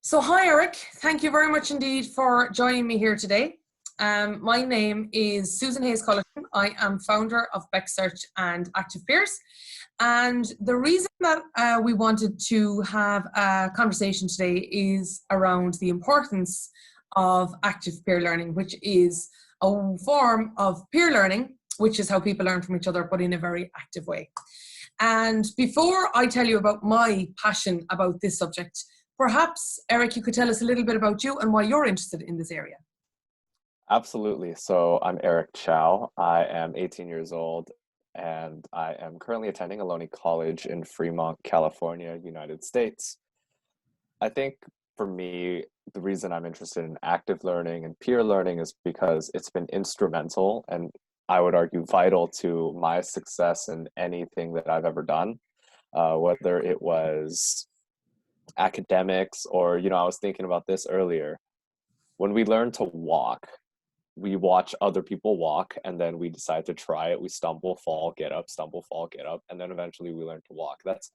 So hi Eric, thank you very much indeed for joining me here today. My name is Susan HayesCulleton. I am founder of Beck Search and Active Peers. And the reason that we wanted to have a conversation today is around the importance of active peer learning, which is a form of peer learning, which is how people learn from each other, but in a very active way. And before I tell you about my passion about this subject, perhaps, Eric, you could tell us a little bit about you and why you're interested in this area. Absolutely. So I'm Eric Chow. I am 18 years old and I am currently attending Ohlone College in Fremont, California, United States. I think for me, the reason I'm interested in active learning and peer learning is because it's been instrumental and I would argue vital to my success in anything that I've ever done, whether it was academics or, I was thinking about this earlier. When we learn to walk, we watch other people walk and then we decide to try it. We stumble, fall, get up, stumble, fall, get up, and then eventually we learn to walk. That's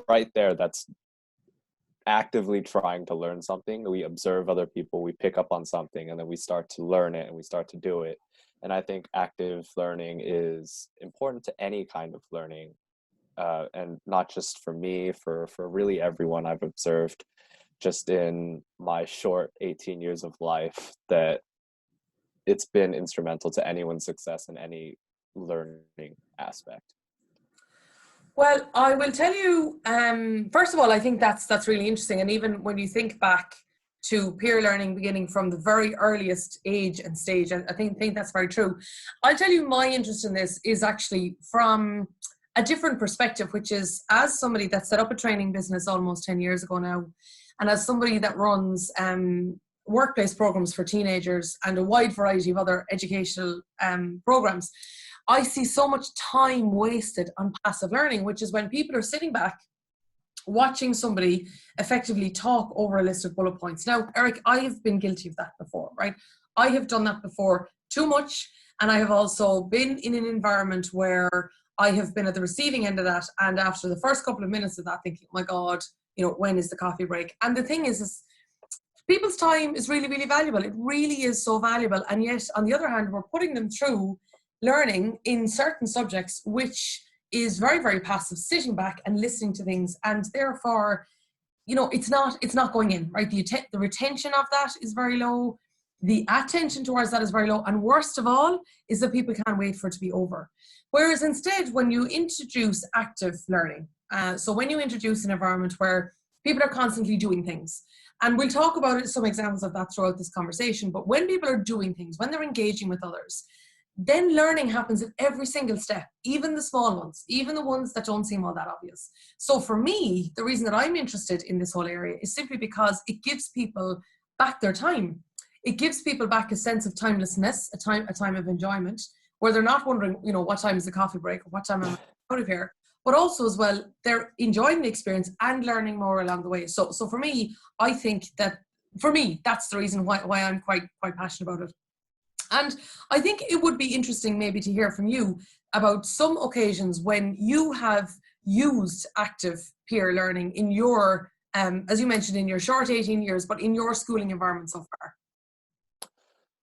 right there. That's actively trying to learn something. We observe other people, we pick up on something, and then we start to learn it and we start to do it. And I think active learning is important to any kind of learning. And not just for me, for really everyone I've observed just in my short 18 years of life, that it's been instrumental to anyone's success in any learning aspect. Well, I will tell you, first of all, I think that's really interesting. And even when you think back to peer learning beginning from the very earliest age and stage, I think that's very true. I'll tell you my interest in this is actually from a different perspective, which is as somebody that set up a training business almost 10 years ago now, and as somebody that runs workplace programs for teenagers and a wide variety of other educational programs, I see so much time wasted on passive learning, which is when people are sitting back watching somebody effectively talk over a list of bullet points. Now, Eric, I have been guilty of that before, right? I have done that before too much. And I have also been in an environment where I have been at the receiving end of that. And after the first couple of minutes of that, thinking, oh my God, when is the coffee break? And the thing is people's time is really, really valuable. It really is so valuable. And yet, on the other hand, we're putting them through learning in certain subjects, which is very, very passive, sitting back and listening to things. And therefore, it's not going in, right? The retention of that is very low. The attention towards that is very low. And worst of all is that people can't wait for it to be over. Whereas instead, when you introduce active learning, so when you introduce an environment where people are constantly doing things, and we'll talk about some examples of that throughout this conversation, but when people are doing things, when they're engaging with others, then learning happens at every single step, even the small ones, even the ones that don't seem all that obvious. So for me, the reason that I'm interested in this whole area is simply because it gives people back their time. It gives people back a sense of timelessness, a time of enjoyment, where they're not wondering, what time is the coffee break or what time am I out of here? But also as well, they're enjoying the experience and learning more along the way. So for me, I think that that's the reason why I'm quite passionate about it. And I think it would be interesting maybe to hear from you about some occasions when you have used active peer learning in your, as you mentioned, in your short 18 years, but in your schooling environment so far.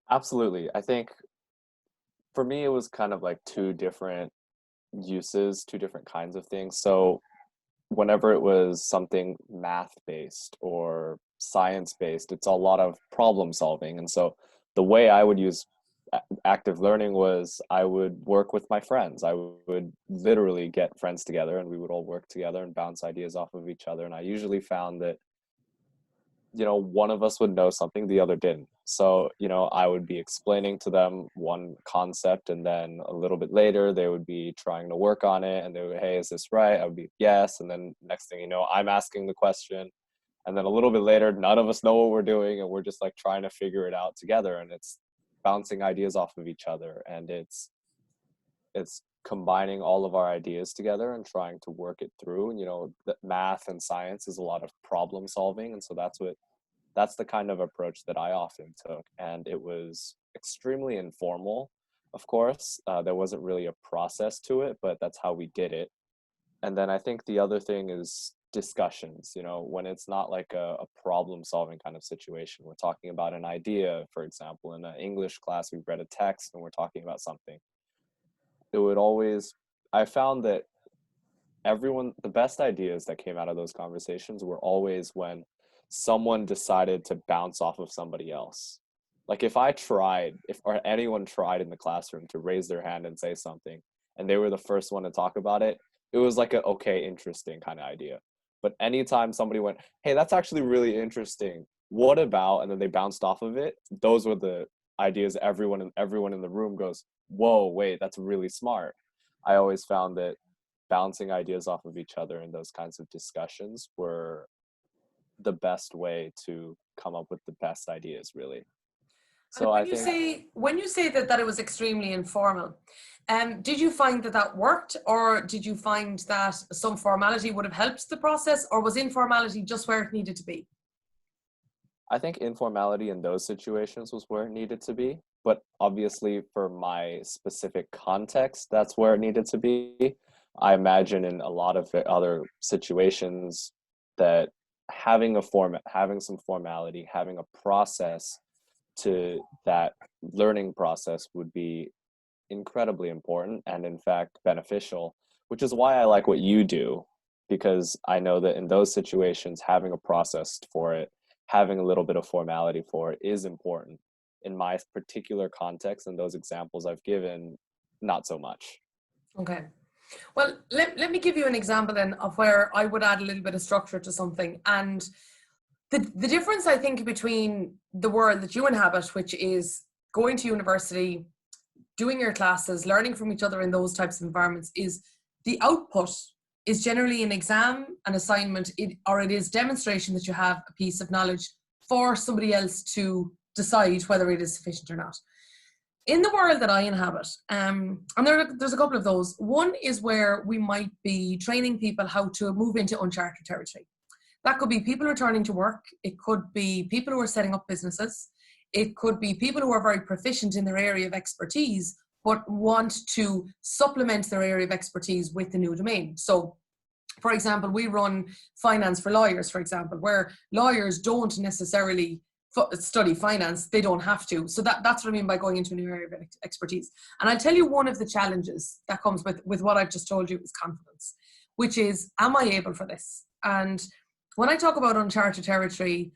Absolutely. I think for me, it was kind of like two different uses, two different kinds of things. So whenever it was something math based or science based, it's a lot of problem solving. And so the way I would use active learning was I would work with my friends. I would literally get friends together and we would all work together and bounce ideas off of each other. And I usually found that, one of us would know something the other didn't. So, I would be explaining to them one concept and then a little bit later they would be trying to work on it and they would, hey, is this right? I would be, yes. And then next thing you know, I'm asking the question. And then a little bit later, none of us know what we're doing and we're just like trying to figure it out together. And it's bouncing ideas off of each other. And it's combining all of our ideas together and trying to work it through. The math and science is a lot of problem solving. And so that's the kind of approach that I often took. And it was extremely informal, of course. There wasn't really a process to it, but that's how we did it. And then I think the other thing is discussions, when it's not like a problem solving kind of situation. We're talking about an idea, for example, in an English class, we've read a text and we're talking about something. I found that the best ideas that came out of those conversations were always when someone decided to bounce off of somebody else. Like if anyone tried in the classroom to raise their hand and say something, and they were the first one to talk about it, it was like a, okay, interesting kind of idea. But anytime somebody went, hey, that's actually really interesting, what about, and then they bounced off of it, those were the ideas everyone in the room goes, whoa, wait, that's really smart. I always found that bouncing ideas off of each other in those kinds of discussions were the best way to come up with the best ideas, really. So And when you say that it was extremely informal, did you find that worked, or did you find that some formality would have helped the process, or was informality just where it needed to be? I think informality in those situations was where it needed to be, but obviously for my specific context, that's where it needed to be. I imagine in a lot of other situations that having some formality, having a process to that learning process would be incredibly important and in fact beneficial, which is why I like what you do, because I know that in those situations, having a process for it, having a little bit of formality for it is important. In my particular context and those examples I've given, not so much. Okay. Well, let me give you an example then of where I would add a little bit of structure to something. And the difference, I think, between the world that you inhabit, which is going to university, doing your classes, learning from each other in those types of environments, is the output is generally an exam, an assignment, or it is demonstration that you have a piece of knowledge for somebody else to decide whether it is sufficient or not. In the world that I inhabit, and there's a couple of those. One is where we might be training people how to move into uncharted territory. That could be people returning to work. It could be people who are setting up businesses. It could be people who are very proficient in their area of expertise, but want to supplement their area of expertise with the new domain. So, for example, we run finance for lawyers, for example, where lawyers don't necessarily study finance. They don't have to. So that's what I mean by going into a new area of expertise. And I'll tell you one of the challenges that comes with what I've just told you is confidence, which is, am I able for this? And when I talk about uncharted territory,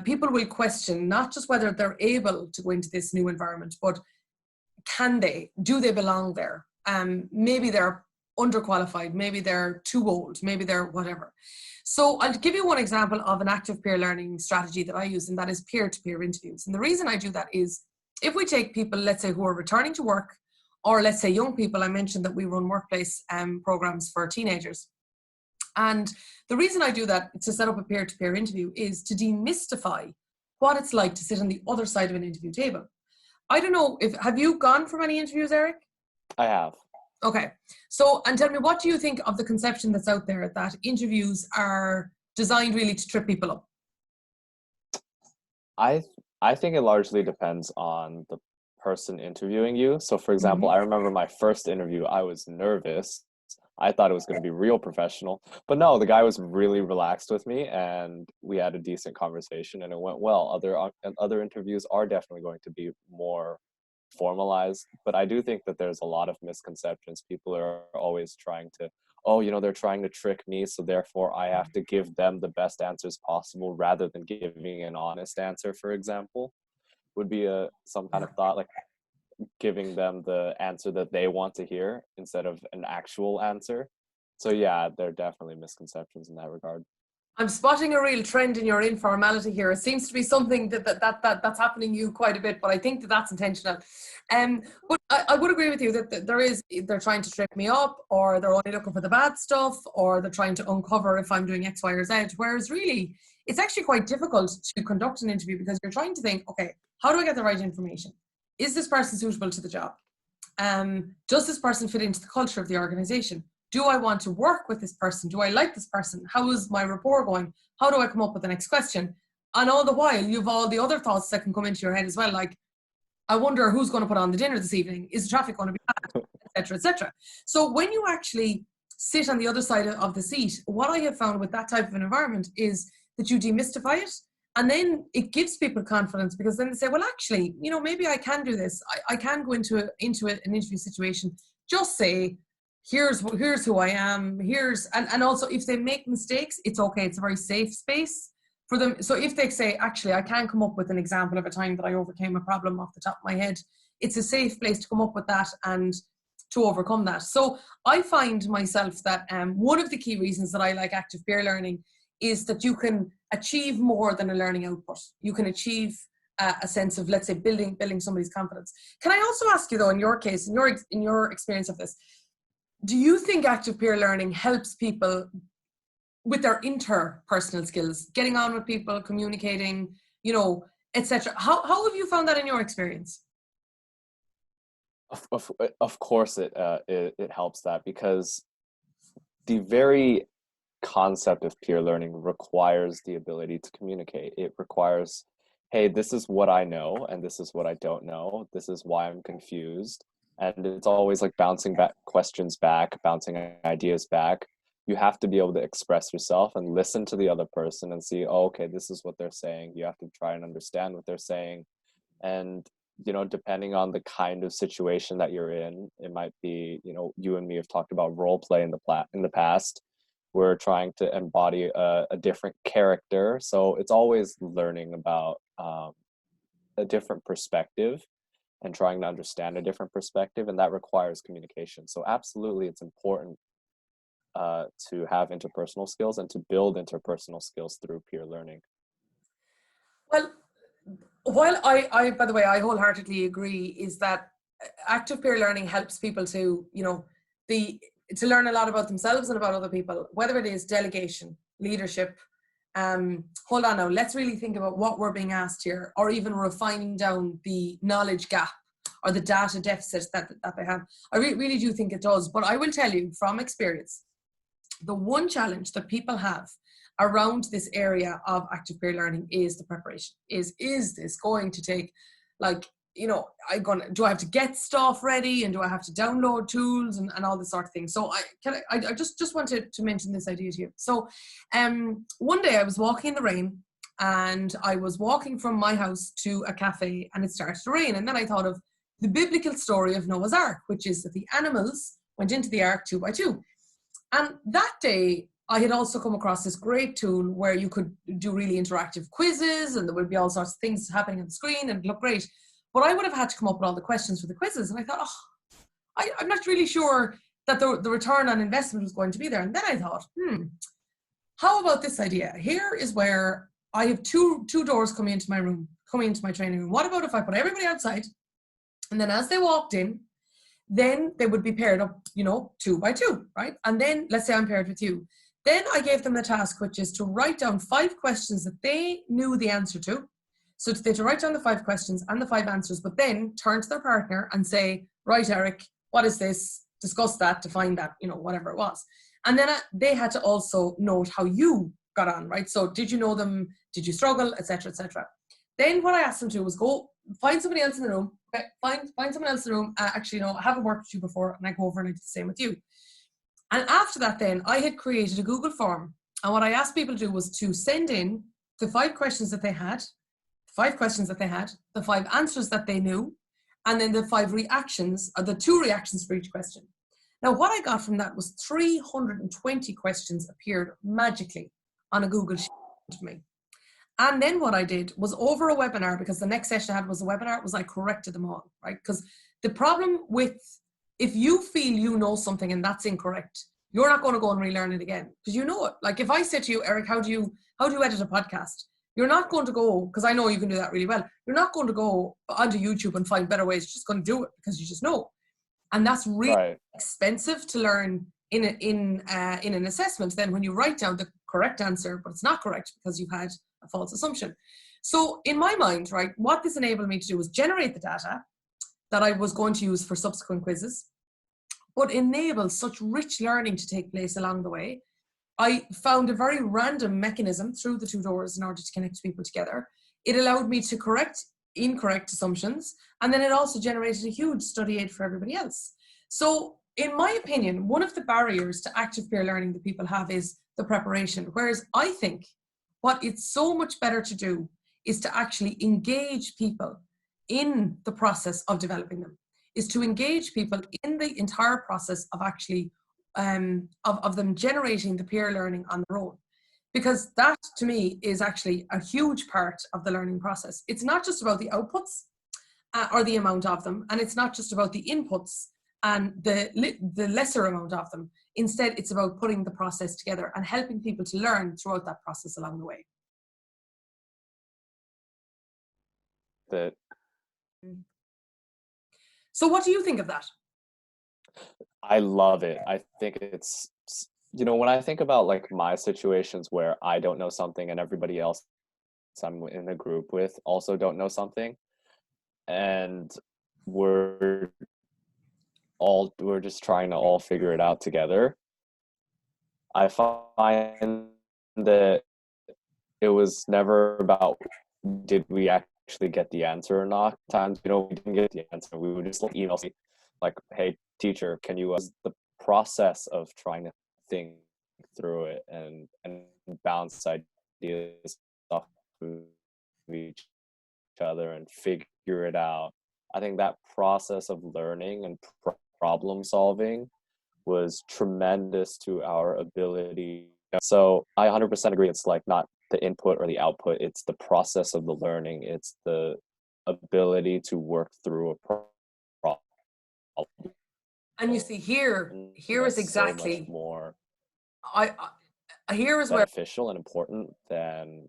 people will question not just whether they're able to go into this new environment, but can they? Do they belong there? Maybe they're underqualified, maybe they're too old, maybe they're whatever. So I'll give you one example of an active peer learning strategy that I use, and that is peer-to-peer interviews. And the reason I do that is, if we take people, let's say, who are returning to work, or let's say young people, I mentioned that we run workplace programs for teenagers. And the reason I do that, to set up a peer-to-peer interview, is to demystify what it's like to sit on the other side of an interview table. I don't know, have you gone for many interviews, Eric? I have. Okay. So, and tell me, what do you think of the conception that's out there that interviews are designed really to trip people up? I think it largely depends on the person interviewing you. So for example, I remember my first interview, I was nervous. I thought it was going to be real professional, but no, the guy was really relaxed with me and we had a decent conversation and it went well. Other interviews are definitely going to be more formalized, but I do think that there's a lot of misconceptions. People are always trying to, they're trying to trick me, so therefore I have to give them the best answers possible rather than giving an honest answer, for example, would be some kind of thought, like giving them the answer that they want to hear instead of an actual answer. So yeah, there are definitely misconceptions in that regard. I'm spotting a real trend in your informality here. It seems to be something that's happening to you quite a bit, but I think that's intentional. But I would agree with you that they're trying to trip me up, or they're only looking for the bad stuff, or they're trying to uncover if I'm doing X, Y, or Z. Whereas really, it's actually quite difficult to conduct an interview because you're trying to think, okay, how do I get the right information? Is this person suitable to the job? Does this person fit into the culture of the organization? Do I want to work with this person? Do I like this person? How is my rapport going? How do I come up with the next question? And all the while, you have all the other thoughts that can come into your head as well, like, I wonder who's going to put on the dinner this evening. Is the traffic going to be bad? Et cetera, et cetera. So when you actually sit on the other side of the seat. What I have found with that type of an environment is that you demystify it, and then it gives people confidence, because then they say, well, actually, you know, maybe I can do this. I can go into an interview situation, just say, here's who I am, and also if they make mistakes, it's okay. It's a very safe space for them. So if they say, actually, I can't come up with an example of a time that I overcame a problem off the top of my head, it's a safe place to come up with that and to overcome that. So I find myself that one of the key reasons that I like active peer learning is that you can achieve more than a learning output. You can achieve a sense of, let's say, building somebody's confidence. Can I also ask you though, in your case, in your experience of this, do you think active peer learning helps people with their interpersonal skills, getting on with people, communicating, you know, etc.? How have you found that in your experience? Of course it helps that, because the very concept of peer learning requires the ability to communicate. It requires, hey, this is what I know and this is what I don't know. This is why I'm confused. And it's always like bouncing back questions back, bouncing ideas back. You have to be able to express yourself and listen to the other person and see, oh, okay, this is what they're saying. You have to try and understand what they're saying. And you know, depending on the kind of situation that you're in, it might be, you know, you and me have talked about role play in the past. We're trying to embody a different character. So it's always learning about a different perspective and trying to understand a different perspective. And that requires communication. So absolutely, it's important to have interpersonal skills and to build interpersonal skills through peer learning. Well, while I, by the way, I wholeheartedly agree, is that active peer learning helps people to, you know, to learn a lot about themselves and about other people, whether it is delegation, leadership. Hold on now, let's really think about what we're being asked here, or even refining down the knowledge gap or the data deficit that they have. I really do think it does. But I will tell you from experience, the one challenge that people have around this area of active peer learning is the preparation. Is this going to take, like, you know, do I have to get stuff ready, and do I have to download tools and all this sort of thing? So I just wanted to mention this idea to you. So one day I was walking in the rain, and I was walking from my house to a cafe, and it started to rain. And then I thought of the biblical story of Noah's Ark, which is that the animals went into the ark 2 by 2. And that day, I had also come across this great tool where you could do really interactive quizzes, and there would be all sorts of things happening on the screen, and it looked great. But I would have had to come up with all the questions for the quizzes. And I thought, I'm not really sure that the return on investment was going to be there. And then I thought, how about this idea? Here is where I have two doors coming into my training room. What about if I put everybody outside, and then as they walked in, then they would be paired up, you know, 2 by 2, right? And then let's say I'm paired with you. Then I gave them the task, which is to write down 5 questions that they knew the answer to. So they had to write down the 5 questions and the 5 answers, but then turn to their partner and say, right, Eric, what is this? Discuss that, define that, you know, whatever it was. And then they had to also note how you got on, right? So did you know them? Did you struggle, etc., etc. Then what I asked them to do was go find somebody else in the room. Okay, find someone else in the room. Actually, no, I haven't worked with you before, and I go over and I do the same with you. And after that, then I had created a Google form, and what I asked people to do was to send in the 5 questions that they had, the 5 answers that they knew, and then the 5 reactions, or the 2 reactions for each question. Now, what I got from that was 320 questions appeared magically on a Google Sheet for me. And then what I did was, over a webinar, because the next session I had was a webinar, was I corrected them all, right? Because the problem with, if you feel you know something and that's incorrect, you're not going to go and relearn it again, because you know it. Like if I said to you, Eric, how do you edit a podcast? You're not going to go, because I know you can do that really well, you're not going to go onto YouTube and find better ways. You're just going to do it because you just know. And that's really expensive to learn in an assessment. Then when you write down the correct answer, but it's not correct because you've had a false assumption. So in my mind, right, what this enabled me to do was generate the data that I was going to use for subsequent quizzes, but enable such rich learning to take place along the way. I found a very random mechanism through the 2 doors in order to connect people together. It allowed me to correct incorrect assumptions, and then it also generated a huge study aid for everybody else. So in my opinion, one of the barriers to active peer learning that people have is the preparation. Whereas I think what it's so much better to do is to actually engage people in the process of developing them, is to engage people in the entire process of actually of them generating the peer learning on their own. Because that, to me, is actually a huge part of the learning process. It's not just about the outputs or the amount of them, and it's not just about the inputs and the lesser amount of them. Instead, it's about putting the process together and helping people to learn throughout that process along the way. That So what do you think of that? I love it. I think it's, when I think about like my situations where I don't know something and everybody else I'm in a group with also don't know something, and we're we're just trying to all figure it out together. I find that it was never about did we actually get the answer or not. Times, we didn't get the answer. We would just like email like, hey teacher, can you the process of trying to think through it and bounce ideas off of each other and figure it out. I think that process of learning and problem solving was tremendous to our ability. So I 100% agree. It's like not the input or the output. It's the process of the learning. It's the ability to work through a problem. And you see, here is exactly so much more here is where beneficial and important than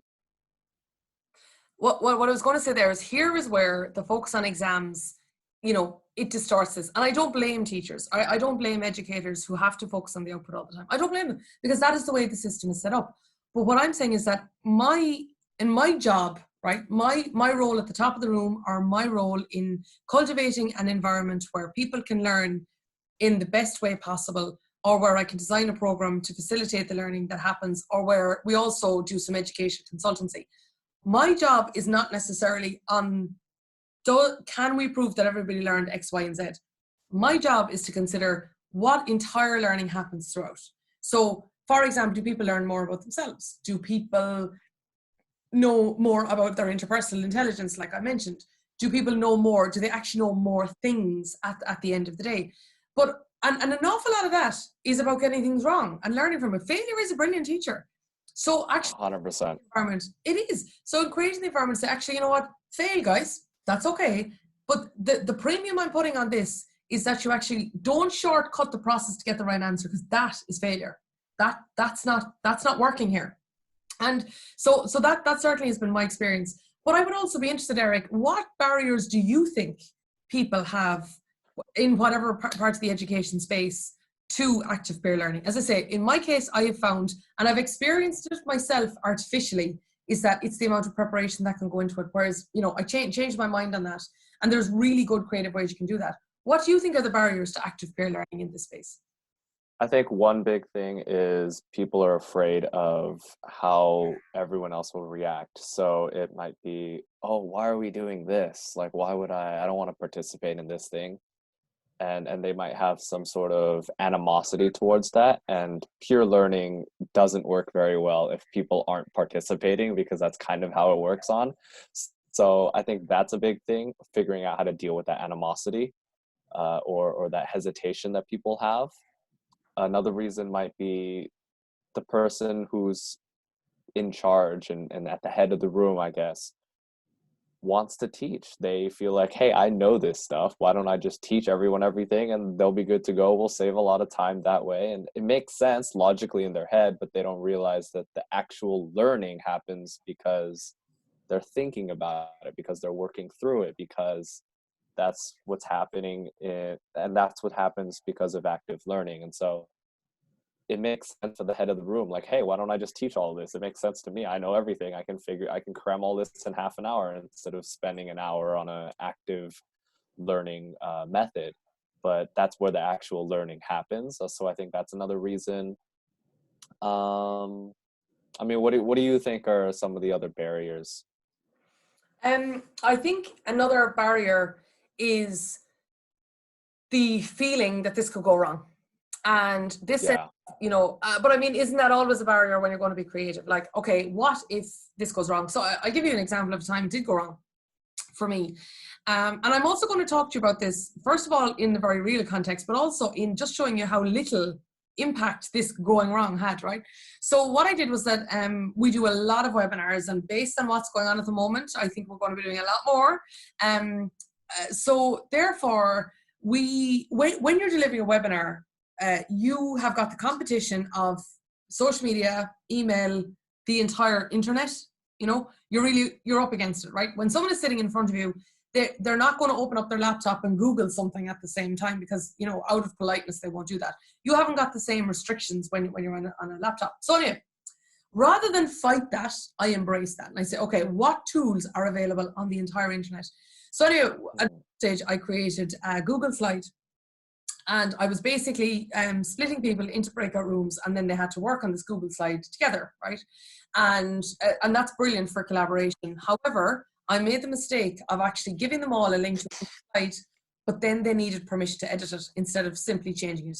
what I was going to say there is, here is where the focus on exams, it distorts this. And I don't blame teachers. I don't blame educators who have to focus on the output all the time. I don't blame them, because that is the way the system is set up. But what I'm saying is that in my job, right, my role at the top of the room, or my role in cultivating an environment where people can learn in the best way possible, or where I can design a program to facilitate the learning that happens, or where we also do some education consultancy. My job is not necessarily on, can we prove that everybody learned X, Y, and Z? My job is to consider what entire learning happens throughout. So, for example, do people learn more about themselves? Do people know more about their interpersonal intelligence, like I mentioned? Do people know more? Do they actually know more things at the end of the day? But and an awful lot of that is about getting things wrong and learning from it. Failure is a brilliant teacher. So actually, 100%. environment, it is. So in creating the environment, say, actually, you know what? Fail, guys. That's okay. But the premium I'm putting on this is that you actually don't shortcut the process to get the right answer, because that is failure. That's not working here. And so that certainly has been my experience. But I would also be interested, Eric, what barriers do you think people have in whatever part of the education space to active peer learning? As I say, in my case, I have found, and I've experienced it myself artificially, is that it's the amount of preparation that can go into it. Whereas, I changed my mind on that. And there's really good creative ways you can do that. What do you think are the barriers to active peer learning in this space? I think one big thing is people are afraid of how everyone else will react. So it might be, oh, why are we doing this? Like, why would I don't want to participate in this thing. And they might have some sort of animosity towards that. And peer learning doesn't work very well if people aren't participating, because that's kind of how it works on. So I think that's a big thing, figuring out how to deal with that animosity or that hesitation that people have. Another reason might be the person who's in charge and at the head of the room, I guess, wants to teach. They feel like, hey, I know this stuff. Why don't I just teach everyone everything and they'll be good to go? We'll save a lot of time that way. And it makes sense logically in their head, but they don't realize that the actual learning happens because they're thinking about it, because they're working through it, because that's what's happening and that's what happens because of active learning. And so it makes sense for the head of the room, like, hey, why don't I just teach all of this? It makes sense to me. I know everything. I can cram all this in half an hour instead of spending an hour on an active learning method. But that's where the actual learning happens. So I think that's another reason. I mean, what do you think are some of the other barriers? I think another barrier is the feeling that this could go wrong. And this, Yeah. but I mean, isn't that always a barrier when you're going to be creative? Like, okay, what if this goes wrong? So I'll give you an example of a time it did go wrong for me. And I'm also going to talk to you about this, first of all, in the very real context, but also in just showing you how little impact this going wrong had, right? So what I did was that we do a lot of webinars, and based on what's going on at the moment, I think we're going to be doing a lot more. So therefore, when you're delivering a webinar, you have got the competition of social media, email, the entire internet. You're up against it, right? When someone is sitting in front of you, they're not going to open up their laptop and Google something at the same time because, out of politeness, they won't do that. You haven't got the same restrictions when you're on a laptop. So anyway, rather than fight that, I embrace that. And I say, okay, what tools are available on the entire internet? So anyway, at that stage, I created a Google slide. And I was basically splitting people into breakout rooms, and then they had to work on this Google slide together, right? And that's brilliant for collaboration. However, I made the mistake of actually giving them all a link to the slide, but then they needed permission to edit it instead of simply changing it.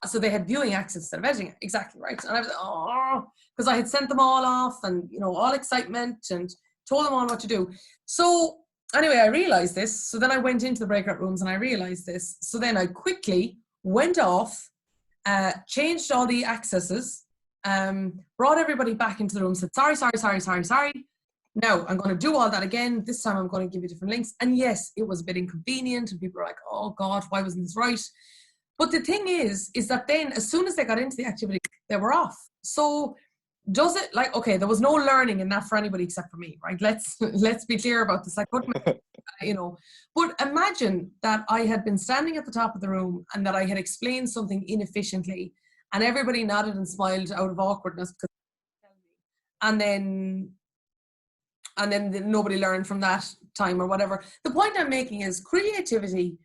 So they had viewing access instead of editing it. Exactly, right? And I was because I had sent them all off and, all excitement and told them all what to do. So anyway, I realized this. So then I went into the breakout rooms and I realized this. So then I quickly went off, changed all the accesses, brought everybody back into the room, said, sorry. Now I'm going to do all that again. This time I'm going to give you different links. And yes, it was a bit inconvenient and people were like, oh God, why wasn't this right? But the thing is that then as soon as they got into the activity, they were off. So does it, like, okay, there was no learning in that for anybody except for me, right? Let's be clear about this. I couldn't, but imagine that I had been standing at the top of the room and that I had explained something inefficiently and everybody nodded and smiled out of awkwardness and then nobody learned from that time or whatever. The point I'm making is creativity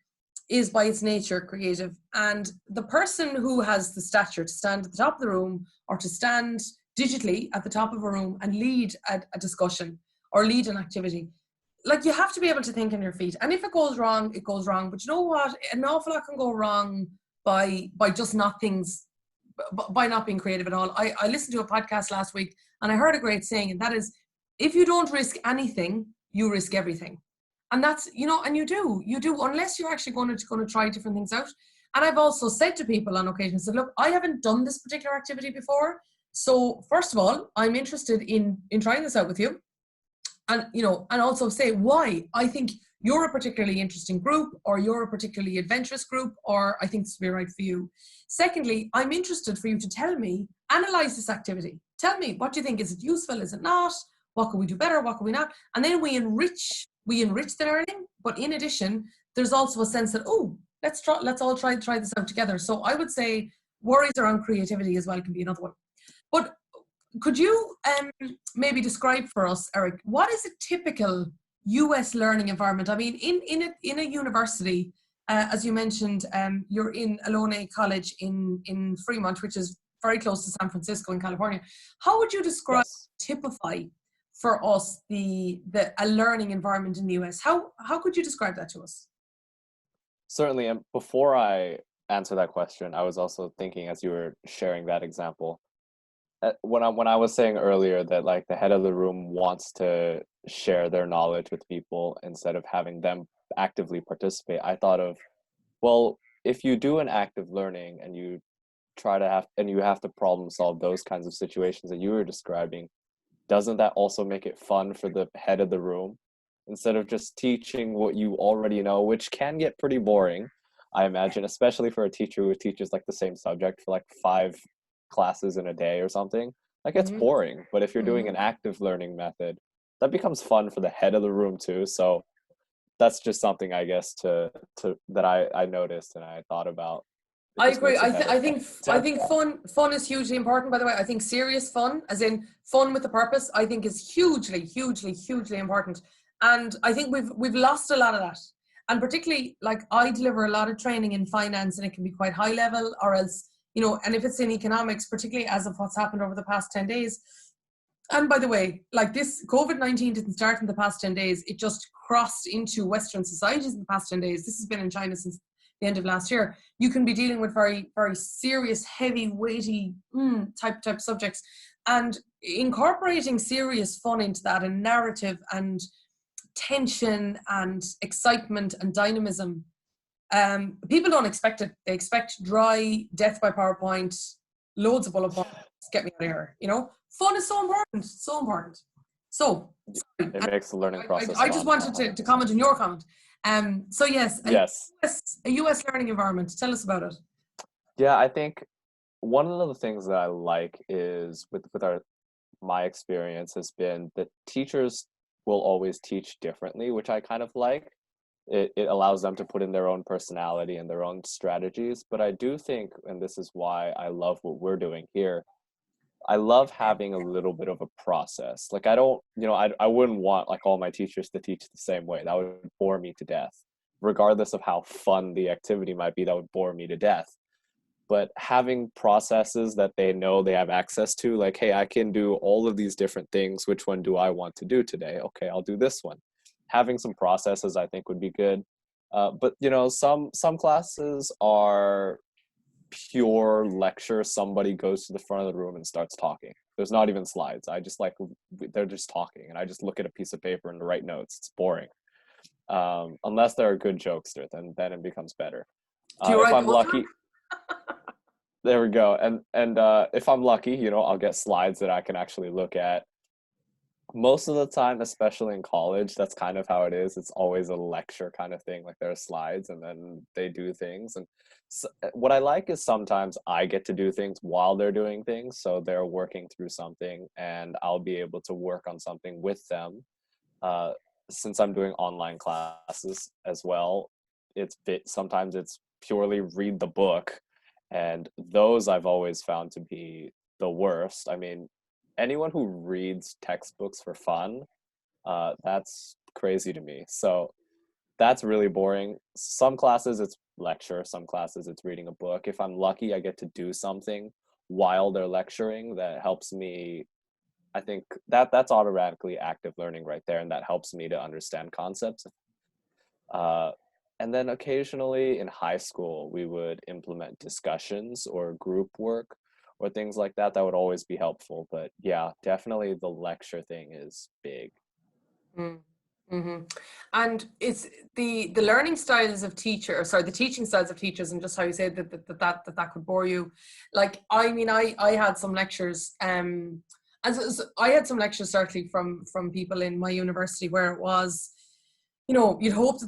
is by its nature creative, and the person who has the stature to stand at the top of the room or to stand digitally at the top of a room and lead a discussion or lead an activity, like, you have to be able to think on your feet. And if it goes wrong, it goes wrong. But you know what? An awful lot can go wrong by just not being creative at all. I listened to a podcast last week and I heard a great saying, and that is, if you don't risk anything, you risk everything. And that's, and you do, unless you're actually going to try different things out. And I've also said to people on occasion, said, look, I haven't done this particular activity before. So first of all, I'm interested in trying this out with you. And, and also say why I think you're a particularly interesting group, or you're a particularly adventurous group, or I think this will be right for you. Secondly, I'm interested for you to tell me, analyze this activity. Tell me, what do you think? Is it useful? Is it not? What can we do better? What can we not? And then we enrich the learning. But in addition, there's also a sense that, let's all try this out together. So I would say worries around creativity as well can be another one. But could you maybe describe for us, Eric, what is a typical US learning environment? I mean, in a university, as you mentioned, you're in Ohlone College in Fremont, which is very close to San Francisco in California. How would you describe, typify for us a learning environment in the US? How could you describe that to us? Certainly. And before I answer that question, I was also thinking, as you were sharing that example, when I was saying earlier that, like, the head of the room wants to share their knowledge with people instead of having them actively participate, I thought of, well, if you do an active learning and you have to problem solve those kinds of situations that you were describing, doesn't that also make it fun for the head of the room? Instead of just teaching what you already know, which can get pretty boring, I imagine, especially for a teacher who teaches like the same subject for like 5 classes in a day or something. Like, it's boring. But if you're doing an active learning method, that becomes fun for the head of the room too. So that's just something, I guess, that I noticed and I thought about. I agree. I think fun is hugely important, by the way. I think serious fun, as in fun with a purpose, I think is hugely important. And I think we've lost a lot of that. And particularly, like, I deliver a lot of training in finance, and it can be quite high level, or else, and if it's in economics, particularly as of what's happened over the past 10 days. And by the way, like, this COVID-19 didn't start in the past 10 days. It just crossed into Western societies in the past 10 days. This has been in China since the end of last year, you can be dealing with very, very serious, heavy, weighty type subjects, and incorporating serious fun into that, and narrative and tension and excitement and dynamism. People don't expect it. They expect dry death by PowerPoint, loads of bullet points, get me out of here. You know, fun is so important, so important. So it makes the learning process I just fun. wanted to comment on your comment. So yes, Yes. a US learning environment. Tell us about it. Yeah, I think one of the things that I like is with my experience has been that teachers will always teach differently, which I kind of like. It allows them to put in their own personality and their own strategies. But I do think, and this is why I love what we're doing here, I love having a little bit of a process. Like I don't, I wouldn't want like all my teachers to teach the same way. That would bore me to death. Regardless of how fun the activity might be, that would bore me to death. But having processes that they know they have access to, like, hey, I can do all of these different things. Which one do I want to do today? Okay, I'll do this one. Having some processes, I think, would be good. But some classes are pure lecture. Somebody goes to the front of the room and starts talking. There's not even slides. They're just talking, and I just look at a piece of paper and write notes. It's boring. Unless they're a good jokester, then it becomes better. If I'm lucky. There we go. And if I'm lucky, I'll get slides that I can actually look at. Most of the time, especially in college, that's kind of how it is. It's always a lecture kind of thing. Like there are slides and then they do things. And so, what I like is sometimes I get to do things while they're doing things. So they're working through something and I'll be able to work on something with them. Since I'm doing online classes as well, sometimes it's purely read the book. And those I've always found to be the worst. I mean, anyone who reads textbooks for fun, that's crazy to me. So that's really boring. Some classes it's lecture, some classes it's reading a book. If I'm lucky, I get to do something while they're lecturing that helps me. I think that's automatically active learning right there, and that helps me to understand concepts. And then occasionally in high school, we would implement discussions or group work or things like that. That would always be helpful. But yeah, definitely the lecture thing is big. Mm-hmm. And it's the learning styles of the teaching styles of teachers, and just how you said that could bore you. Like, I mean, I had some lectures, and so I had some lectures certainly from people in my university where it was, you'd hope that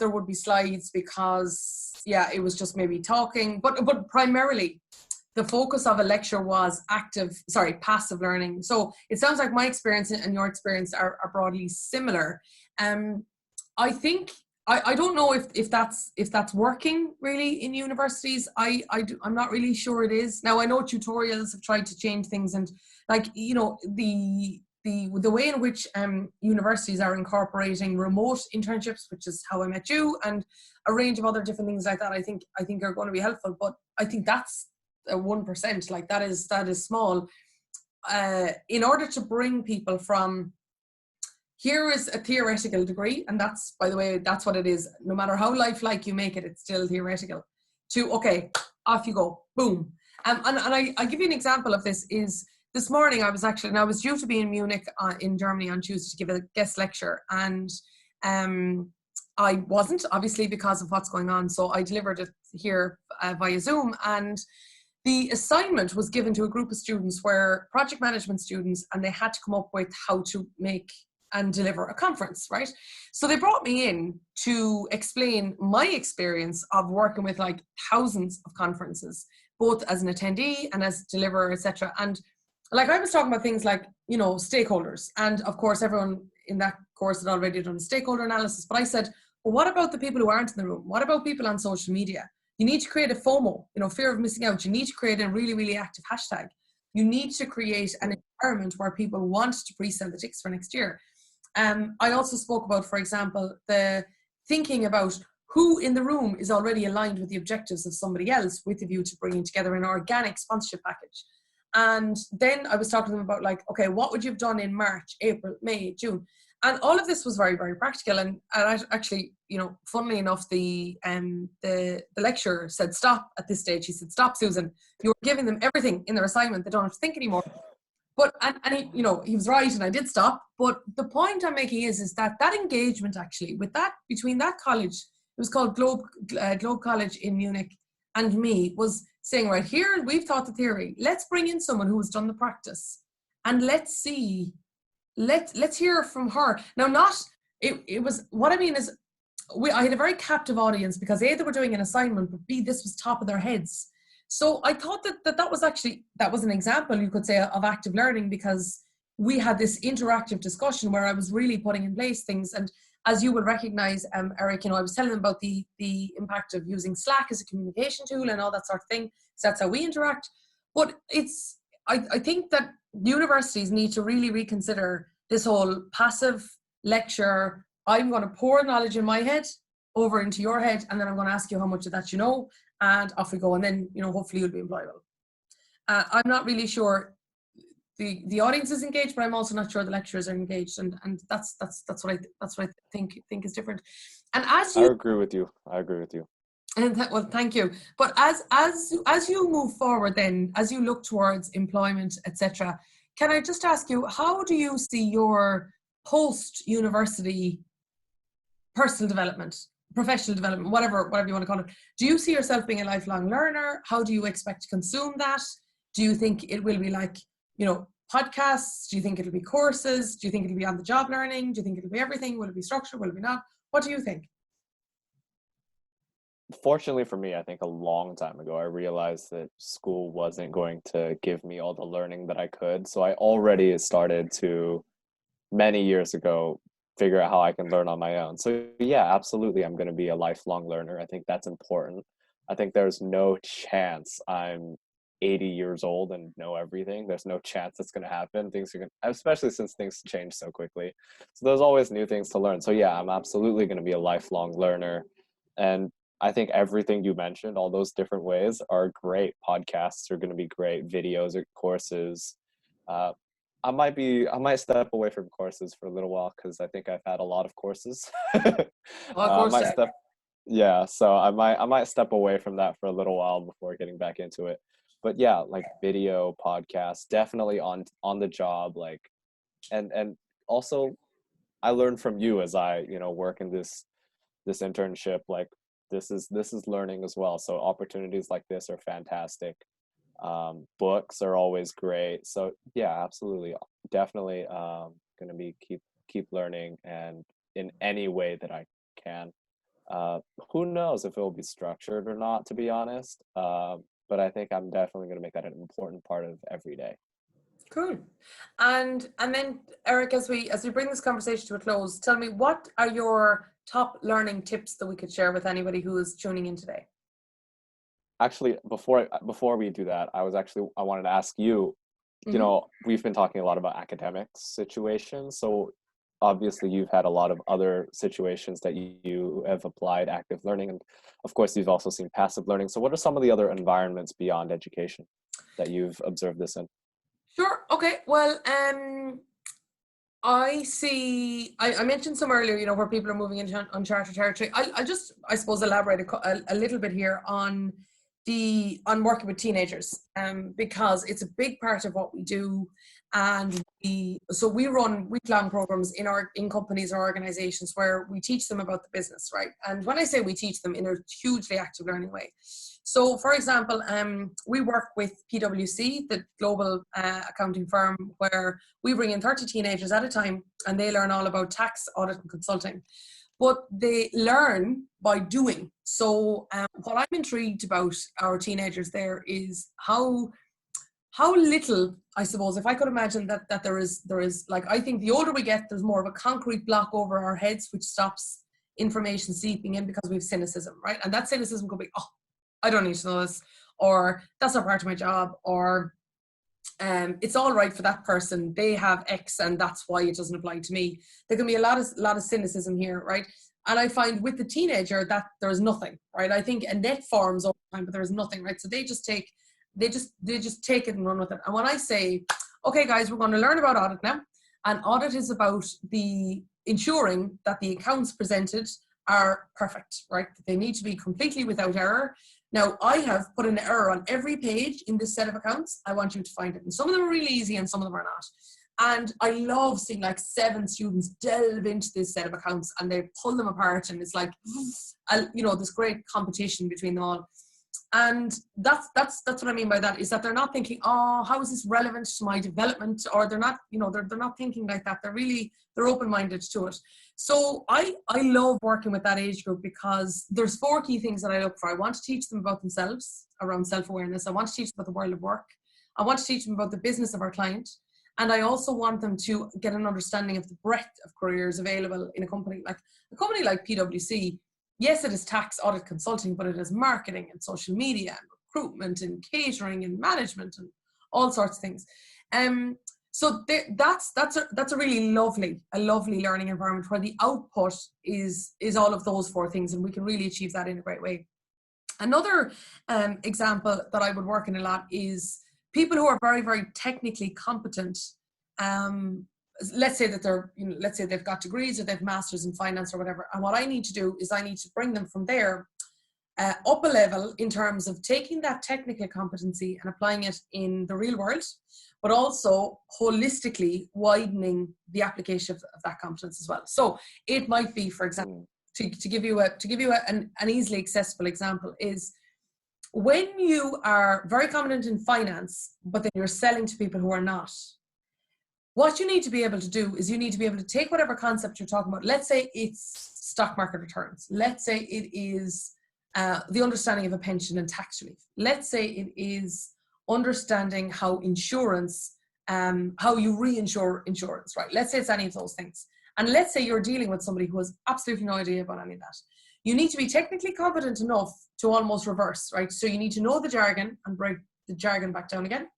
there would be slides because, yeah, it was just maybe talking, but primarily the focus of a lecture was passive learning. So it sounds like my experience and your experience are broadly similar. I think, I don't know if that's working really in universities. I'm not really sure it is. Now, I know tutorials have tried to change things, and like, the way in which universities are incorporating remote internships, which is how I met you, and a range of other different things like that, I think are going to be helpful. But I think that's a 1%. Like that is small. In order to bring people from, here is a theoretical degree, and that's, by the way, that's what it is. No matter how lifelike you make it, it's still theoretical. To, okay, off you go, boom. And I give you an example of this is, this morning I was due to be in Munich in Germany on Tuesday to give a guest lecture, and I wasn't, obviously, because of what's going on. So I delivered it here via Zoom, and the assignment was given to a group of students where project management students, and they had to come up with how to make and deliver a conference, right? So they brought me in to explain my experience of working with like thousands of conferences, both as an attendee and as deliverer, etc. And like, I was talking about things like, stakeholders. And of course, everyone in that course had already done a stakeholder analysis. But I said, well, what about the people who aren't in the room? What about people on social media? You need to create a FOMO, fear of missing out. You need to create a really, really active hashtag. You need to create an environment where people want to pre-sell the tickets for next year. I also spoke about, for example, the thinking about who in the room is already aligned with the objectives of somebody else with a view to bringing together an organic sponsorship package. And then I was talking to them about, like, okay, what would you have done in March, April, May, June? And all of this was very, very practical. And I actually, you know, funnily enough, the lecturer said, stop at this stage. He said, stop, Susan. You're giving them everything in their assignment. They don't have to think anymore. But, and he, you know, he was right, and I did stop. But the point I'm making is that engagement actually, with that, between that college, it was called Globe College in Munich, and me, was saying, right, here, we've taught the theory. Let's bring in someone who has done the practice. And let's see, let's hear from her. Now, it was, what I mean is, I had a very captive audience because A, they were doing an assignment, but B, this was top of their heads. So I thought that was an example, you could say, of active learning, because we had this interactive discussion where I was really putting in place things. And as you will recognize, Eric, you know, I was telling them about the impact of using Slack as a communication tool and all that sort of thing. So that's how we interact. But I think that universities need to really reconsider this whole passive lecture. I'm going to pour knowledge in my head over into your head, and then I'm going to ask you how much of that you know, and off we go. And then, you know, hopefully you'll be employable. I'm not really sure the audience is engaged, but I'm also not sure the lecturers are engaged, and that's what I think is different. And as you, I agree with you. And well, thank you. But as you move forward, then as you look towards employment, etc., can I just ask you, how do you see your post-university personal development, professional development, whatever you want to call it? Do you see yourself being a lifelong learner? How do you expect to consume that? Do you think it will be like, you know, podcasts? Do you think it'll be courses? Do you think it'll be on the job learning? Do you think it'll be everything? Will it be structured? Will it be not? What do you think? Fortunately for me, I think a long time ago, I realized that school wasn't going to give me all the learning that I could. So I already started to, many years ago, figure out how I can learn on my own. So yeah, absolutely, I'm going to be a lifelong learner. I think that's important. I think there's no chance I'm 80 years old and know everything. There's no chance that's going to happen. Things are going to, especially since things change so quickly. So there's always new things to learn. So yeah, I'm absolutely going to be a lifelong learner. And I think everything you mentioned, all those different ways, are great. Podcasts are going to be great. Videos or courses. I might step away from courses for a little while because I think I've had a lot of courses. Of course, so I might step away from that for a little while before getting back into it. But yeah, like video, podcasts, definitely on the job, like, and also I learned from you as I, you know, work in this internship. Like, this is learning as well. So opportunities like this are fantastic. Books are always great. So yeah, absolutely, definitely going to be keep learning, and in any way that I can. Who knows if it will be structured or not, to be honest. But I think I'm definitely going to make that an important part of every day. Cool. And then, Eric, as we bring this conversation to a close, tell me, what are your top learning tips that we could share with anybody who is tuning in today? Actually, before we do that, I wanted to ask you, you know, we've been talking a lot about academic situations. So obviously you've had a lot of other situations that you have applied active learning. And of course, you've also seen passive learning. So what are some of the other environments beyond education that you've observed this in? Sure. Okay. Well, I mentioned some earlier, you know, where people are moving into uncharted territory. I'll just, I suppose, elaborate a little bit here on working with teenagers, because it's a big part of what we do. And so we run week-long programs in companies or organizations where we teach them about the business, right? And when I say we teach them, in a hugely active learning way. So, for example, we work with PwC, the global accounting firm, where we bring in 30 teenagers at a time, and they learn all about tax, audit, and consulting. But they learn by doing. So what I'm intrigued about our teenagers there is how little, I suppose, if I could imagine that there is, like, I think the older we get, there's more of a concrete block over our heads, which stops information seeping in because we have cynicism, right? And that cynicism could be, oh, I don't need to know this, or that's not part of my job, or it's all right for that person, they have X and that's why it doesn't apply to me. There can be a lot of cynicism here, right? And I find with the teenager that there's nothing, right? I think a net forms over time, but there's nothing, right? So they just take it and run with it. And when I say, okay guys, we're going to learn about audit now, And audit is about the ensuring that the accounts presented are perfect, right? They need to be completely without error. Now, I have put an error on every page in this set of accounts. I want you to find it. And some of them are really easy and some of them are not. And I love seeing like 7 students delve into this set of accounts and they pull them apart, and it's like, you know, this great competition between them all. And that's what I mean by that, is that they're not thinking, oh, how is this relevant to my development? Or they're not, you know, they're not thinking like that. They're open-minded to it. So I love working with that age group because there's 4 key things that I look for. I want to teach them about themselves, around self-awareness. I want to teach them about the world of work. I want to teach them about the business of our client. And I also want them to get an understanding of the breadth of careers available in a company like PwC. Yes, it is tax, audit, consulting, but it is marketing and social media and recruitment and catering and management and all sorts of things. So that's a really lovely learning environment where the output is all of those 4 things, and we can really achieve that in a great way. Another example that I would work in a lot is people who are very, very technically competent. Let's say that let's say they've got degrees or they've masters in finance or whatever. And what I need to do is I need to bring them from there up a level in terms of taking that technical competency and applying it in the real world, but also holistically widening the application of that competence as well. So it might be, for example, to give you an easily accessible example, is when you are very competent in finance, but then you're selling to people who are not, what you need to be able to do is you need to be able to take whatever concept you're talking about. Let's say it's stock market returns. Let's say it is the understanding of a pension and tax relief. Let's say it is understanding how insurance, how you reinsure insurance, right? Let's say it's any of those things. And let's say you're dealing with somebody who has absolutely no idea about any of that. You need to be technically competent enough to almost reverse, right? So you need to know the jargon and break the jargon back down again.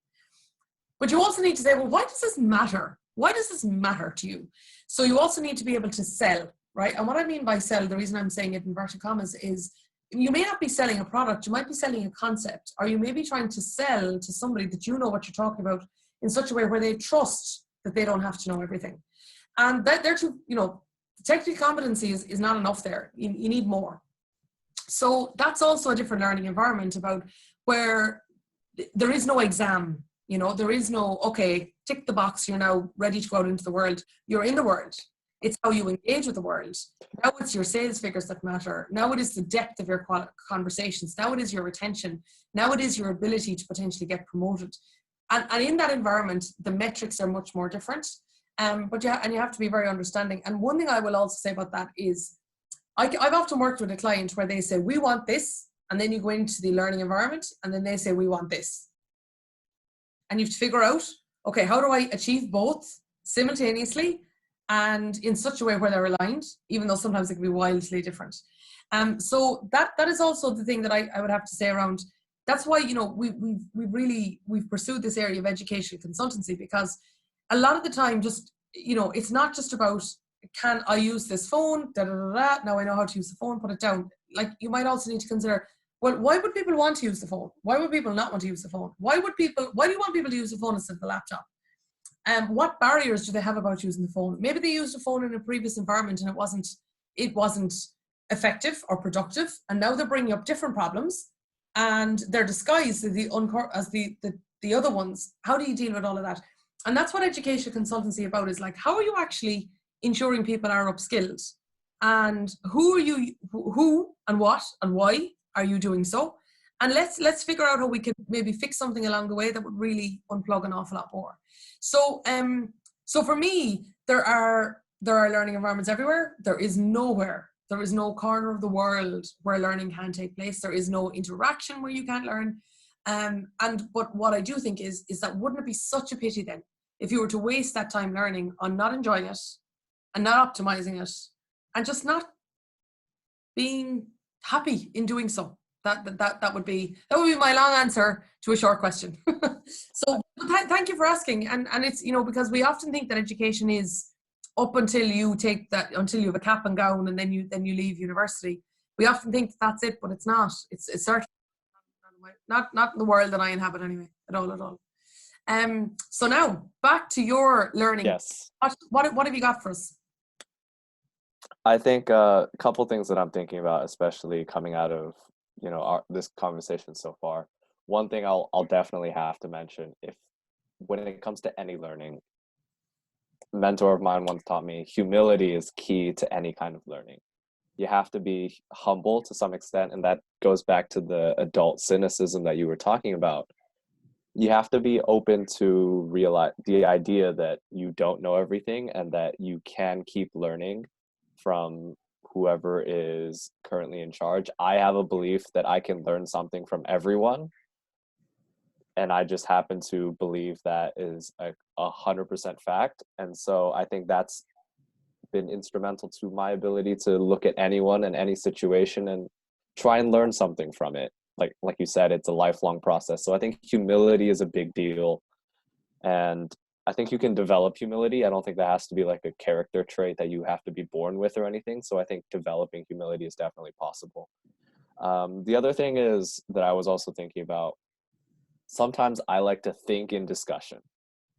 But you also need to say, well, why does this matter? Why does this matter to you? So you also need to be able to sell, right? And what I mean by sell, the reason I'm saying it in inverted commas, is you may not be selling a product, you might be selling a concept, or you may be trying to sell to somebody that you know what you're talking about in such a way where they trust that they don't have to know everything. And that they're too, you know, technical competency is not enough there. You need more. So that's also a different learning environment about where there is no exam. You know, there is no, okay, tick the box, you're now ready to go out into the world. You're in the world. It's how you engage with the world. Now it's your sales figures that matter. Now it is the depth of your conversations. Now it is your retention. Now it is your ability to potentially get promoted. And in that environment, the metrics are much more different. But you have to be very understanding. And one thing I will also say about that is, I've often worked with a client where they say, we want this. And then you go into the learning environment and then they say, we want this. And you have to figure out, okay, how do I achieve both simultaneously and in such a way where they're aligned, even though sometimes it can be wildly different. So that is also the thing that I would have to say around. That's why, you know, we've pursued this area of education consultancy, because a lot of the time, just, you know, it's not just about, can I use this phone? Da, da, da, da. Now I know how to use the phone, put it down. Like, you might also need to consider, well, why would people want to use the phone? Why would people not want to use the phone? Why do you want people to use the phone instead of the laptop? What barriers do they have about using the phone? Maybe they used a phone in a previous environment and it wasn't effective or productive, and now they're bringing up different problems, and they're disguised as the other ones. How do you deal with all of that? And that's what education consultancy about, is like, how are you actually ensuring people are upskilled, and who and what and why are you doing so? And let's figure out how we can maybe fix something along the way that would really unplug an awful lot more. So for me, there are learning environments everywhere. There is no corner of the world where learning can take place. There is no interaction where you can't learn. But what I do think is that, wouldn't it be such a pity then if you were to waste that time learning on not enjoying it and not optimizing it and just not being happy in doing so? That would be my long answer to a short question. So thank you for asking. And it's, you know, because we often think that education is up until you have a cap and gown and then you leave university. We often think that's it, but it's not. It's certainly not in the world that I inhabit anyway, at all. So now back to your learning. Yes. What have you got for us? I think a couple things that I'm thinking about, especially coming out of, this conversation so far. One thing I'll definitely have to mention, if when it comes to any learning, a mentor of mine once taught me humility is key to any kind of learning. You have to be humble to some extent, and that goes back to the adult cynicism that you were talking about. You have to be open to realize the idea that you don't know everything and that you can keep learning from whoever is currently in charge. I have a belief that I can learn something from everyone, and I just happen to believe that is a 100% fact. And so I think that's been instrumental to my ability to look at anyone and any situation and try and learn something from it. Like you said, it's a lifelong process. So I think humility is a big deal. And I think you can develop humility. I don't think that has to be like a character trait that you have to be born with or anything. So I think developing humility is definitely possible. The other thing is that I was also thinking about, sometimes I like to think in discussion.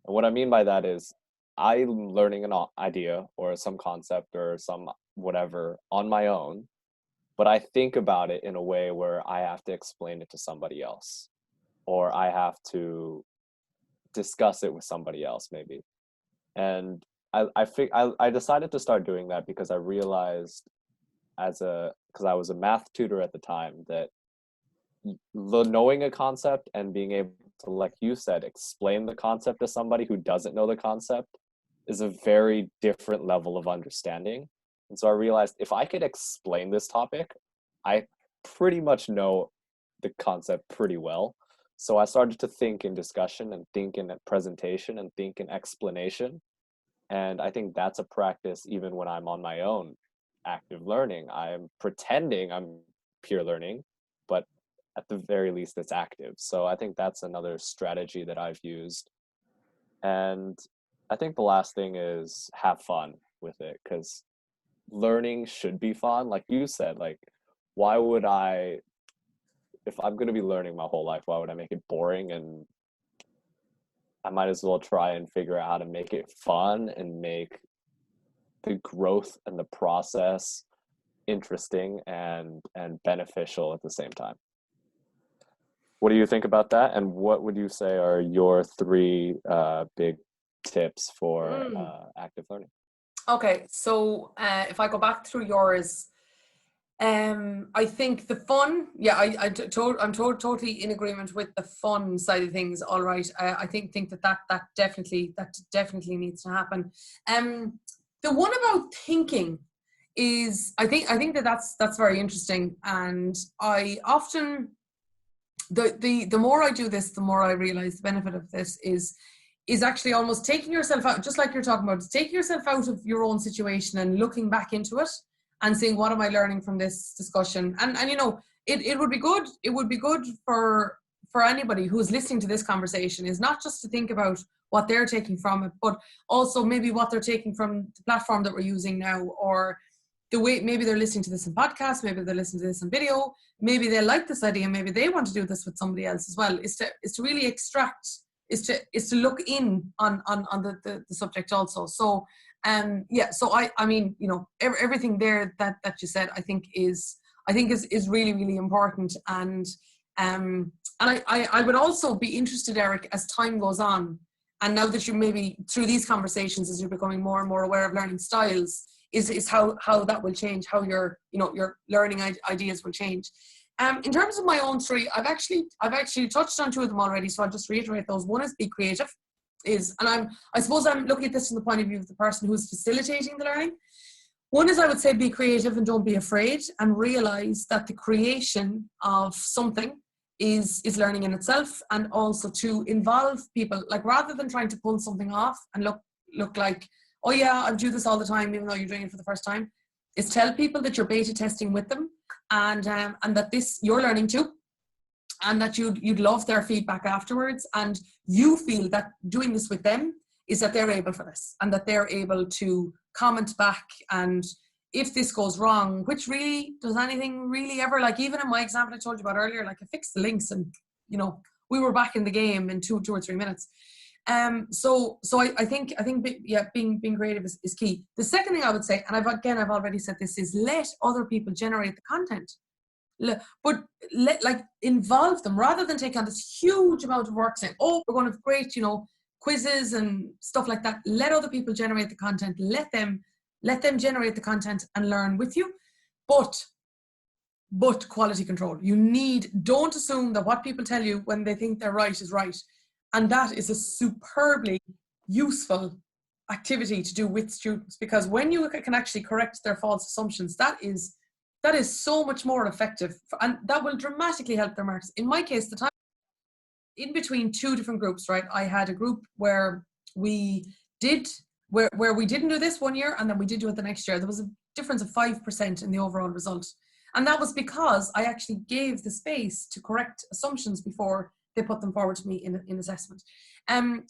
And what I mean by that is I'm learning an idea or some concept or some whatever on my own, but I think about it in a way where I have to explain it to somebody else, or I have to discuss it with somebody else maybe. And I decided to start doing that because I realized because I was a math tutor at the time, that knowing a concept and being able to, like you said, explain the concept to somebody who doesn't know the concept is a very different level of understanding. And so I realized if I could explain this topic, I pretty much know the concept pretty well. So I started to think in discussion and think in presentation and think in explanation. And I think that's a practice even when I'm on my own active learning. I'm pretending I'm peer learning, but at the very least it's active. So I think that's another strategy that I've used. And I think the last thing is have fun with it, because learning should be fun. Like you said, like, why would I, if I'm going to be learning my whole life, why would I make it boring? And I might as well try and figure out how to make it fun and make the growth and the process interesting and beneficial at the same time. What do you think about that? And what would you say are your three big tips for active learning? Okay, so if I go back through yours, I think the fun, yeah, I'm totally in agreement with the fun side of things. All right, I think that definitely needs to happen. The one about thinking is, I think that's very interesting, and I often, the more I do this, the more I realize the benefit of this is actually almost taking yourself out, just like you're talking about, taking yourself out of your own situation and looking back into it and saying, what am I learning from this discussion? And you know, it would be good. It would be good for anybody who's listening to this conversation, is not just to think about what they're taking from it, but also maybe what they're taking from the platform that we're using now, or the way maybe they're listening to this in podcast, maybe they're listening to this in video, maybe they like this idea, maybe they want to do this with somebody else as well. Is to really extract, is to look in on the subject also. So yeah, so I mean, you know, everything there that you said, I think is really, really important. And I would also be interested, Eric, as time goes on, and now that you maybe through these conversations, as you're becoming more and more aware of learning styles, is how that will change, how your learning ideas will change. In terms of my own story, I've actually touched on two of them already, so I'll just reiterate those. One is be creative, and I suppose I'm looking at this from the point of view of the person who's facilitating the learning. One is, I would say, be creative and don't be afraid, and realize that the creation of something is learning in itself, and also to involve people, like rather than trying to pull something off and look like, oh yeah, I do this all the time, even though you're doing it for the first time, is tell people that you're beta testing with them, and that this you're learning too, and that you'd love their feedback afterwards, and you feel that doing this with them is that they're able for this, and that they're able to comment back. And if this goes wrong, which really does anything really ever, like even in my example I told you about earlier, like I fixed the links and, you know, we were back in the game in two or 3 minutes. Yeah, being creative is key. The second thing I would say, and I've already said this, is let other people generate the content. But involve them rather than take on this huge amount of work saying, oh, we're going to have great, quizzes and stuff like that. Let other people generate the content. Let them generate the content and learn with you. But quality control. Don't assume that what people tell you when they think they're right is right. And that is a superbly useful activity to do with students, because when you can actually correct their false assumptions, that is so much more effective, and that will dramatically help their marks. In my case, the time in between two different groups, right? I had a group where we didn't do this one year, and then we did do it the next year. There was a difference of 5% in the overall result. And that was because I actually gave the space to correct assumptions before they put them forward to me in assessment.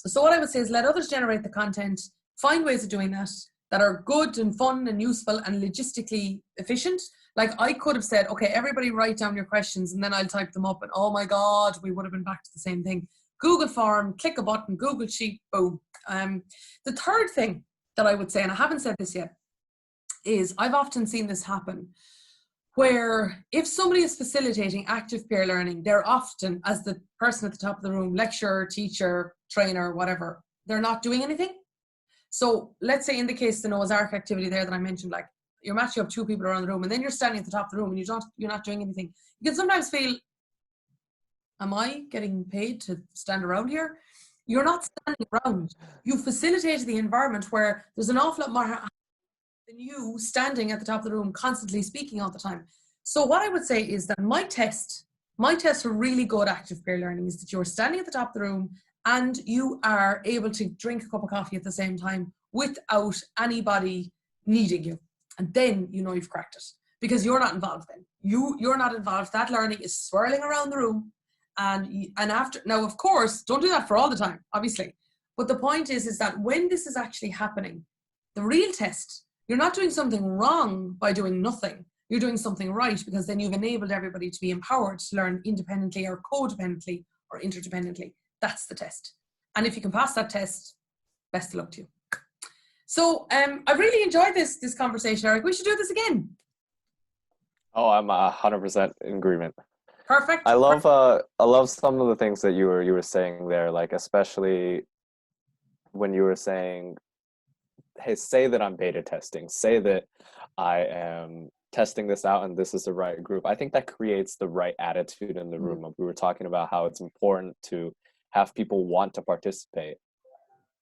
So what I would say is let others generate the content, find ways of doing that are good and fun and useful and logistically efficient. Like I could have said, okay, everybody write down your questions and then I'll type them up, and oh my God, we would have been back to the same thing. Google form, click a button, Google Sheet, boom. The third thing that I would say, and I haven't said this yet, is I've often seen this happen where if somebody is facilitating active peer learning, they're often, as the person at the top of the room, lecturer, teacher, trainer, whatever, they're not doing anything. So let's say in the case of the Noah's Ark activity there that I mentioned, like you're matching up two people around the room and then you're standing at the top of the room and you're not doing anything. You can sometimes feel, am I getting paid to stand around here? You're not standing around. You facilitated the environment where there's an awful lot more than you standing at the top of the room constantly speaking all the time. So what I would say is that my test for really good active peer learning is that you're standing at the top of the room and you are able to drink a cup of coffee at the same time without anybody needing you. And then you've cracked it, because you're not involved then. You're not involved. That learning is swirling around the room. And after, now of course, don't do that for all the time, obviously. But the point is that when this is actually happening, the real test, you're not doing something wrong by doing nothing. You're doing something right, because then you've enabled everybody to be empowered to learn independently or codependently or interdependently. That's the test. And if you can pass that test, best of luck to you. So I really enjoyed this conversation, Eric. We should do this again. Oh, I'm 100% in agreement. Perfect. I love some of the things that you were saying there, like especially when you were saying, hey, say that I'm beta testing, say that I am testing this out and this is the right group. I think that creates the right attitude in the room. We were talking about how it's important to have people want to participate.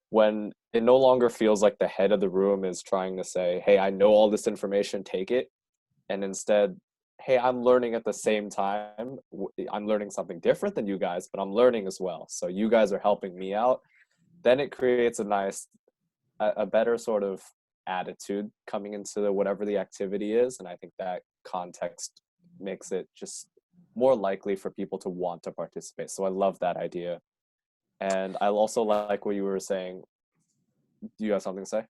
When it no longer feels like the head of the room is trying to say, hey, I know all this information, take it. And instead, hey, I'm learning at the same time. I'm learning something different than you guys, but I'm learning as well. So you guys are helping me out. Then it creates a better sort of attitude coming into whatever the activity is. And I think that context makes it just more likely for people to want to participate. So I love that idea. And I also like what you were saying. Do you have something to say?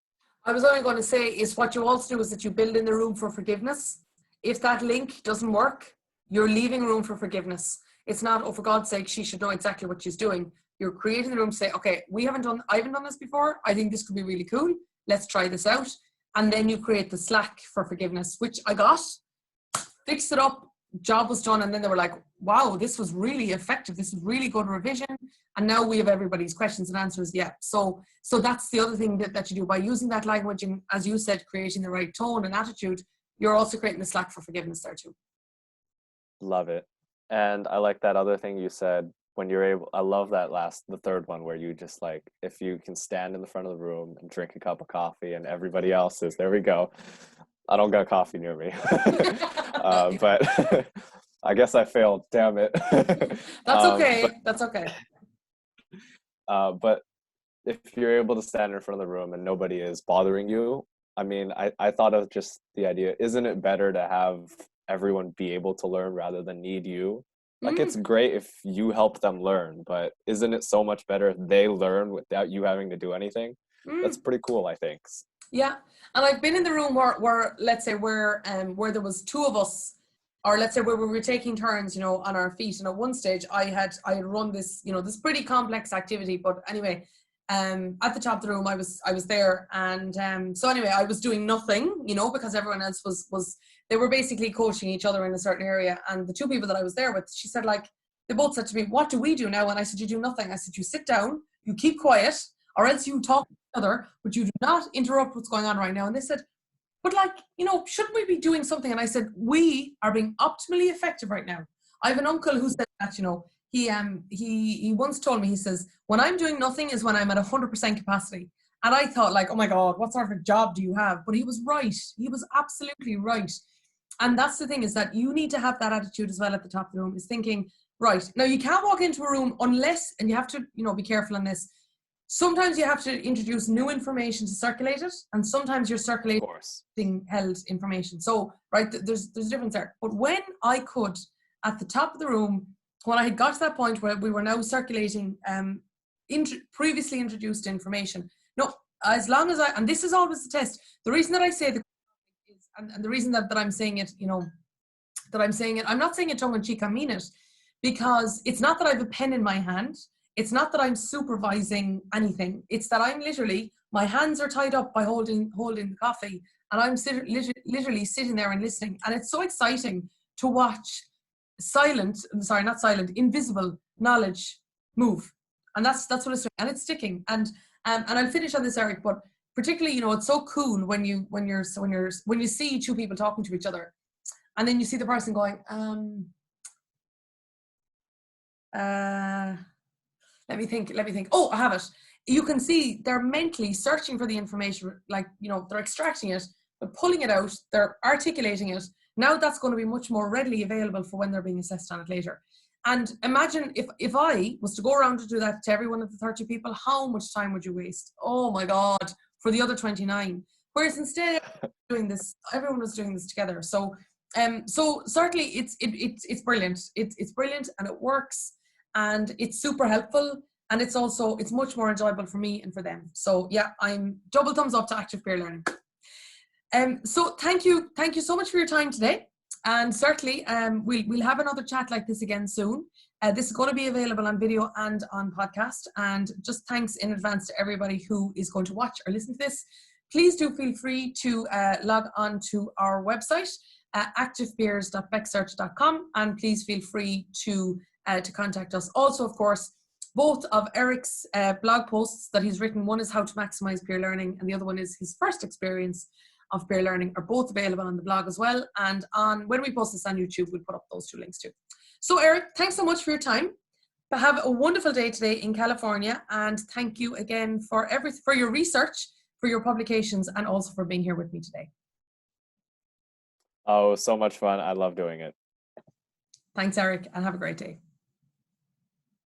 I was only going to say is what you also do is that you build in the room for forgiveness. If that link doesn't work, you're leaving room for forgiveness. It's not, oh, for God's sake, she should know exactly what she's doing. You're creating the room to say, okay, I haven't done this before. I think this could be really cool. Let's try this out. And then you create the slack for forgiveness, which I got, fixed it up, job was done. And then they were like, wow, this was really effective. This is really good revision. And now we have everybody's questions and answers. Yeah. So that's the other thing that you do by using that language. And as you said, creating the right tone and attitude, you're also creating the slack for forgiveness there too. Love it. And I like that other thing you said, when you're able, I love the third one, where you just like, if you can stand in the front of the room and drink a cup of coffee and everybody else is, there we go. I don't got coffee near me. But I guess I failed, damn it. That's okay. That's okay. But if you're able to stand in front of the room and nobody is bothering you, I mean, I thought of just the idea, isn't it better to have everyone be able to learn rather than need you? Like, it's great if you help them learn, but isn't it so much better if they learn without you having to do anything? That's pretty cool, I think. Yeah. And I've been in the room where let's say where there was two of us, or let's say where we were taking turns, on our feet. And at one stage I had run this, this pretty complex activity. But anyway, at the top of the room. I was there, and so anyway, I was doing nothing, you know, because everyone else was they were basically coaching each other in a certain area. And the two people that I was there with, she said, like, they both said to me, "What do we do now?" And I said, "You do nothing." I said, "You sit down, you keep quiet, or else you talk to each other, but you do not interrupt what's going on right now." And they said, "But, like, you know, shouldn't we be doing something?" And I said, "We are being optimally effective right now." I have an uncle who said that, you know, he once told me, he says, "When I'm doing nothing is when I'm at 100% capacity." And I thought, like, oh my God, what sort of a job do you have? But he was right. He was absolutely right. And that's the thing, is that you need to have that attitude as well at the top of the room, is thinking, right, now you can't walk into a room unless, and you have to, you know, be careful on this. Sometimes you have to introduce new information to circulate it, and sometimes you're circulating held information. So, right, there's a difference there. But when I could, at the top of the room, when I had got to that point where we were now circulating previously introduced information, no, as long as and this is always the test. The reason that I say is, and the reason that I'm saying it, you know, that I'm saying it, I'm not saying it tongue in cheek, I mean it, because it's not that I have a pen in my hand. It's not that I'm supervising anything. It's that I'm literally, my hands are tied up by holding the coffee, and I'm literally sitting there and listening. And it's so exciting to watch invisible knowledge move. And that's what it's doing, and it's sticking. And I'll finish on this, Eric, but particularly, you know, it's so cool when you see two people talking to each other, and then you see the person going, let me think. Oh, I have it. You can see they're mentally searching for the information, like, you know, they're extracting it, but pulling it out, they're articulating it. Now that's going to be much more readily available for when they're being assessed on it later. And imagine if I was to go around to do that to every one of the 30 people, how much time would you waste? Oh my God, for the other 29. Whereas instead of doing this, everyone was doing this together. So certainly it's brilliant. It's brilliant, and it works, and it's super helpful, and it's much more enjoyable for me and for them. So yeah, I'm double thumbs up to active peer learning. So thank you so much for your time today, and certainly we'll have another chat like this again soon. This is going to be available on video and on podcast, and just thanks in advance to everybody who is going to watch or listen to this. Please do feel free to log on to our website, activepeers.becsearch.com, and please feel free to contact us. Also, of course, both of Eric's blog posts that he's written, one is how to maximize peer learning, and the other one is his first experience of peer learning, are both available on the blog as well. And when we post this on YouTube, we'll put up those two links too. So Eric, thanks so much for your time. Have a wonderful day today in California, and thank you again for your research, for your publications, and also for being here with me today. Oh, so much fun. I love doing it. Thanks, Eric, and have a great day.